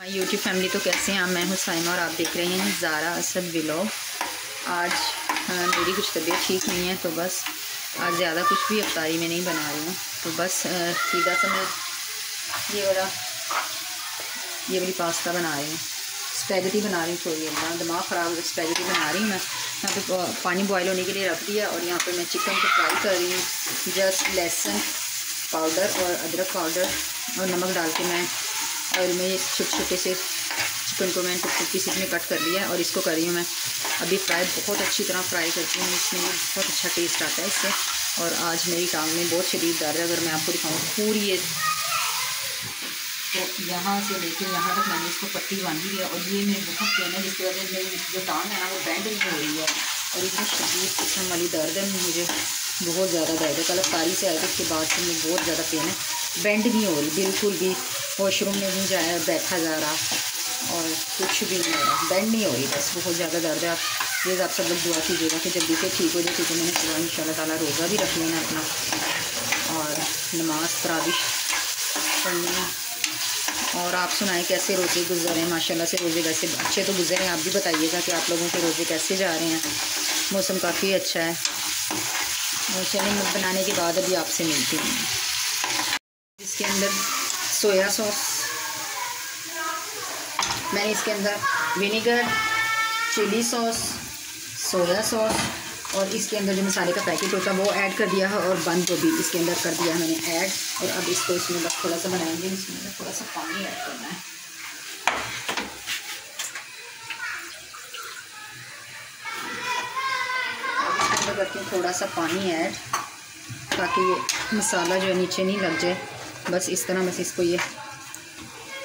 YouTube family तो कैसे हैं। मैं हूँ साइमा और आप देख रहे हैं ज़ारा असद व्लॉग। आज मेरी कुछ तबीयत ठीक नहीं है, तो बस आज ज़्यादा कुछ भी इफ्तारी में नहीं बना रही हूँ। तो बस सीधा सा मैं ये वाली पास्ता बना रही हूँ, स्पैगेटी बना रही हूँ। थोड़ी अपना दिमाग ख़राब है, स्पैगेटी बना रही हूँ मैं। यहाँ पे पानी बॉयल होने के लिए रख दिया और यहाँ पे मैं चिकन को फ्राई कर रही हूँ। जस्ट लहसुन पाउडर और अदरक पाउडर और नमक डाल के मैं ऑयल में ये छोटे छोटे से चिकन को मैंने टुकड़े पीसेस में कट कर लिया है और इसको कर रही हूँ मैं अभी फ्राई। बहुत अच्छी तरह फ्राई करती हूँ, इसमें बहुत अच्छा टेस्ट आता है इससे। और आज मेरी टांग में बहुत शदीद दर्द है। अगर मैं आपको दिखाऊँ पूरी ये, तो यहाँ से लेके यहाँ तक मैंने इसको पट्टी बांधी है और ये मेरे बहुत पेन है, जिसकी वजह से मेरी जो टांग है ना वो बेंड नहीं हो रही है और इतनी शदीद किस्म वाली दर्द है। मुझे बहुत ज़्यादा दर्द है। कल अफ्तारी से आए थे, उसके बाद से मुझे बहुत ज़्यादा पेन है। बेंड नहीं हो रही बिल्कुल भी, वॉशरूम में नहीं जाया बैठा जा रहा और कुछ भी नहीं हो रहा, बेंड नहीं हो रही, बस बहुत ज़्यादा दर्द है। आप प्लीज़ आप सब लोग दुआ कीजिएगा कि जल्दी से ठीक हो जाए, क्योंकि मैंने सुबह इंशाल्लाह ताला रोज़ा भी रख लेना अपना और नमाज तरावीह पढ़नी है। और आप सुनाएं कैसे रोज़े गुजर रहे हैं। माशाल्लाह से रोज़े वैसे अच्छे तो गुजर रहे हैं। आप भी बताइएगा कि आप लोगों के रोज़े कैसे जा रहे हैं। मौसम काफ़ी अच्छा है। और चलिए बनाने के बाद अभी आपसे मिलती हूँ। इसके अंदर सोया सॉस, मैंने इसके अंदर vinegar, chilli sauce, soya sauce और इसके अंदर जो मसाले का पैकेट होता है वो ऐड कर दिया है और बंद गोभी इसके अंदर कर दिया है मैंने ऐड। और अब इसको इसमें बस थोड़ा सा बनाएंगे। इसमें थोड़ा सा पानी ऐड करना है। अब इसके अंदर करती हूँ थोड़ा सा पानी ऐड, ताकि ये मसाला जो है नीचे नहीं लग जाए। बस इस तरह बस इसको ये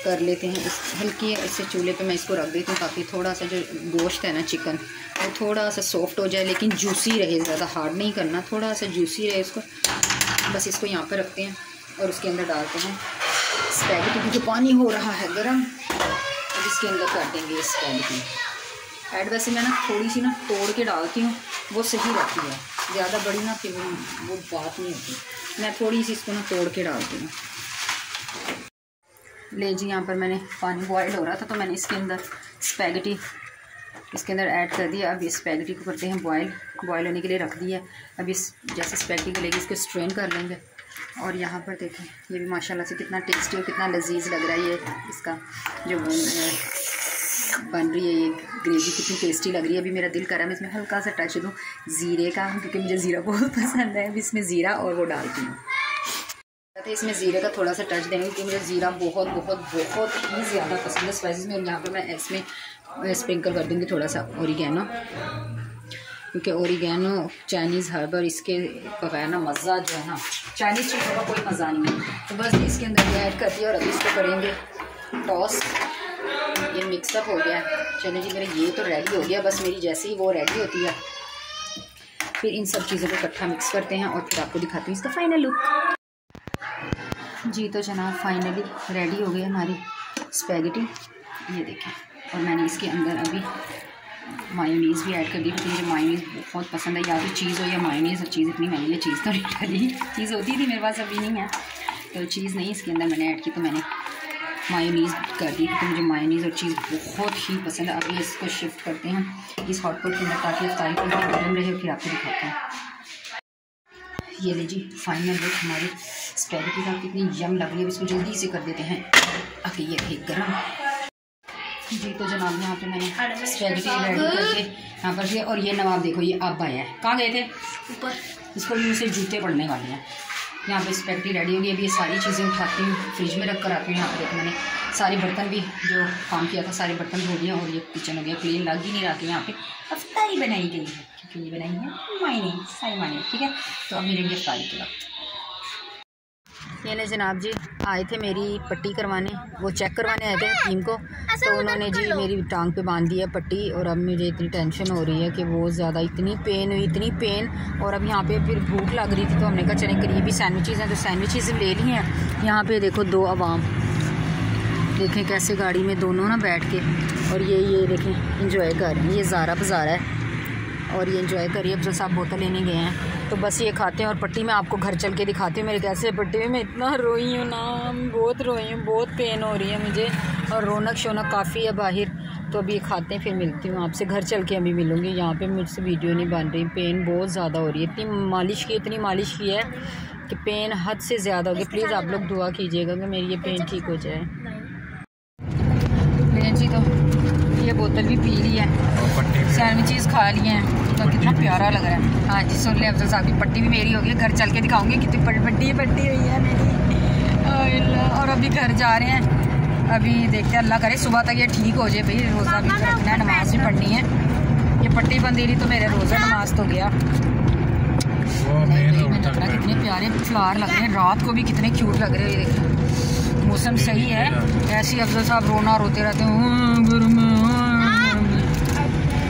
कर लेते हैं। इस हल्की इससे चूल्हे पे मैं इसको रख देती हूँ, ताकि थोड़ा सा जो गोश्त है ना चिकन वो थोड़ा सा सॉफ्ट हो जाए, लेकिन जूसी रहे, ज़्यादा हार्ड नहीं करना, थोड़ा सा जूसी रहे इसको। बस इसको यहाँ पे रखते हैं और उसके अंदर डालते हैं स्पैगेटी की जो पानी हो रहा है गर्म, और इसके अंदर कर देंगे स्पैगेटी ऐड। वैसे मैं ना थोड़ी सी ना तोड़ के डालती हूँ, वो सही रहती है, ज़्यादा बड़ी ना फिर वो बात नहीं होती। मैं थोड़ी सी इसको ना तोड़ के डालती हूँ। ले जी, यहाँ पर मैंने पानी बॉयल हो रहा था तो मैंने इसके अंदर स्पैगेटी इसके अंदर ऐड कर दिया। अब इस स्पैगेटी को करते हैं बॉयल होने के लिए रख दिया। अब इस जैसे स्पैगेटी को लेके इसको स्ट्रेन कर लेंगे। और यहाँ पर देखें ये भी माशाल्लाह से कितना टेस्टी और कितना लजीज लग रहा है। ये इसका जो बन रही है ये ग्रेवी कितनी टेस्टी लग रही है। अभी मेरा दिल कर रहा है मैं इसमें हल्का सा टच दूँ ज़ीरे का, क्योंकि मुझे ज़ीरा बहुत पसंद है। अभी इसमें ज़ीरा और वो डालती हूँ, इसमें ज़ीरे का थोड़ा सा टच देंगे, क्योंकि मुझे ज़ीरा बहुत बहुत बहुत ही ज़्यादा पसंद है स्पाइसेस में। और यहाँ पर मैं इसमें स्प्रिंकल कर दूँगी थोड़ा सा ओरिगैनो, क्योंकि ओरिगैनो चाइनीज़ हर्ब और इसके बगैर ना मज़ा जो है ना चाइनीज़ चीज़ों का कोई मज़ा नहीं है। तो बस इसके अंदर ये ऐड कर दिया और अभी इसको करेंगे टॉस। ये मिक्सअप हो गया। चलिए जी, मेरा ये तो रेडी हो गया। बस मेरी जैसे ही वो रेडी होती है फिर इन सब चीज़ों को इकट्ठा मिक्स करते हैं और फिर आपको दिखाती हूँ इसका फाइनल लुक। जी तो जनाब फाइनली रेडी हो गई हमारी स्पैगेटी, ये देखें। और मैंने इसके अंदर अभी मायोनीज़ भी ऐड कर दी, क्योंकि मुझे मायोनीज़ बहुत पसंद है। या तो चीज़ हो या मायोनीज़। और चीज़ इतनी मैंने चीज़ तो नहीं डाली, चीज़ होती थी मेरे पास, अभी नहीं है तो चीज़ नहीं इसके अंदर मैंने ऐड की, तो मैंने मायोनीज़ कर दी, क्योंकि मुझे मायोनीज़ और चीज़ बहुत ही पसंद है। अभी इसको शिफ्ट करते हैं इस हॉट पॉट के अंदर, ताकि इफ्तारी के लिए गर्म रहे। और फिर आपको दिखाते हैं। ये लीजिए फाइनल लुक हमारी स्पैगेटी का, कितनी यम लग रही है। इसको जल्दी से कर देते हैं आके ये रही गर्म। जी तो जनाब यहाँ पे मैंने स्पैगेटी रेडी करके यहाँ पर से, और ये नवाब देखो ये अब आया है। कहाँ गए थे? ऊपर। इसको भी मुझसे जूते पड़ने वाले हैं। यहाँ पे स्पैगेटी रेडी होगी। अभी ये सारी चीज़ें उठाती हूँ, फ्रिज में रख कर आती हूँ। यहाँ पर देखो मैंने सारे बर्तन भी जो काम किया था सारे बर्तन धो दिए और ये किचन हो गया क्लीन। लग ही नहीं रहा कि यहाँ पे अफ्तारी बनाई गई है, क्योंकि ये बनाई है मायने सारी मायने। ठीक है, तो अब मिलेंगे अफ्तारी के वक्त। ये ने जनाब जी आए थे मेरी पट्टी करवाने, वो चेक करवाने आए थे हकीम को। तो उन्होंने जी मेरी टांग पे बांध दी है पट्टी। और अब मुझे इतनी टेंशन हो रही है कि बहुत ज़्यादा इतनी पेन हुई, इतनी पेन। और अब यहाँ पे फिर भूख लग रही थी, तो हमने कहा चले करीबी सैंडविचेज़ हैं तो सैंडविचेज़ ले ली हैं। यहाँ पे देखो दो अवाम देखें कैसे गाड़ी में दोनों ना बैठ के, और ये देखें इंजॉय कर रहे हैं। ये ज़ारा बाज़ार है और ये इंजॉय करिए। अब साहब बोतल लेने गए हैं तो बस ये खाते हैं। और पट्टी में आपको घर चल के दिखाती हूँ मेरे कैसे पट्टी में मैं इतना रोई हूँ ना, बहुत रोई हूँ, बहुत पेन हो रही है मुझे। और रौनक शौनक काफ़ी है बाहर। तो अभी खाते हैं, फिर मिलती हूँ आपसे। घर चल के अभी मिलूँगी। यहाँ पे मुझसे वीडियो नहीं बन रही, पेन बहुत ज़्यादा हो रही है। इतनी मालिश की है कि पेन हद से ज़्यादा हो गया। प्लीज़ आप लोग दुआ कीजिएगा कि मेरी ये पेन ठीक हो जाए। जी तो ये बोतल भी पी ली है, सैंडविचेस खा लिए हैं, तो कितना प्यारा लग रहा है। हाँ जी, सुन ले अफजल साहब की पट्टी भी मेरी हो गई। घर चल के दिखाऊंगी कितनी पट्टी हुई है मेरी। और अभी घर जा रहे हैं। अभी देखते हैं, अल्लाह करे सुबह तक ये ठीक हो जाए। भाई रोज़ा भी रखना है, नमाज भी पढ़नी है। ये पट्टी बंद रही तो मेरे रोज़ा नमाज तो गया। मैंने रखना, कितने प्यारे फ्लावर लग रहे हैं, रात को भी कितने क्यूट लग रहे हैं। मौसम सही है, ऐसे अफजल साहब रोते रहते हैं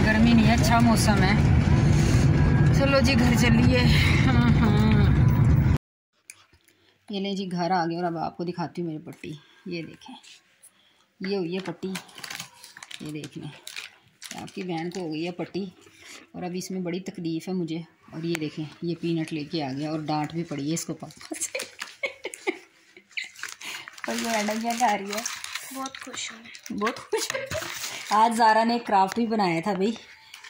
गर्मी नहीं है, अच्छा मौसम है। चलो जी घर चलिए। ये ले जी घर आ गए और अब आपको दिखाती हूँ मेरी पट्टी। ये देखें, ये हुई है पट्टी, ये देख लें। आपकी बहन को हो गई है पट्टी और अभी इसमें बड़ी तकलीफ़ है मुझे। और ये देखें, ये पीनट लेके आ गया और डांट भी पड़ी है इसको पापा से। और ये मैडम क्या खा रही है? बहुत खुश हूँ, बहुत खुश। आज ज़ारा ने क्राफ्ट भी बनाया था भाई।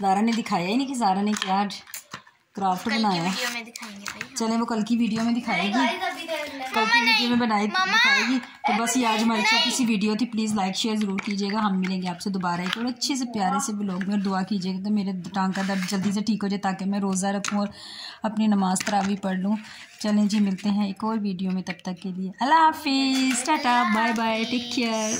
ज़ारा ने दिखाया ही नहीं कि ज़ारा ने क्या आज क्राफ्ट बनाया। वीडियो में दिखाएंगे भाई। चले वो कल की वीडियो में दिखाएगी, कल की वीडियो में दिखाएगी। तो बस ये आज हमारी छोटी सी वीडियो थी। प्लीज़ लाइक शेयर ज़रूर कीजिएगा। हम मिलेंगे आपसे दोबारा एक और अच्छे से प्यारे से व्लॉग में। और दुआ कीजिएगा तो मेरे टांग का दर्द जल्दी से ठीक हो जाए, ताकि मैं रोज़ा रखूँ और अपनी नमाज तरावी पढ़ लूँ। चलें जी, मिलते हैं एक और वीडियो में। तब तक के लिए अल्लाह हाफिज़, tata, bye bye, take care.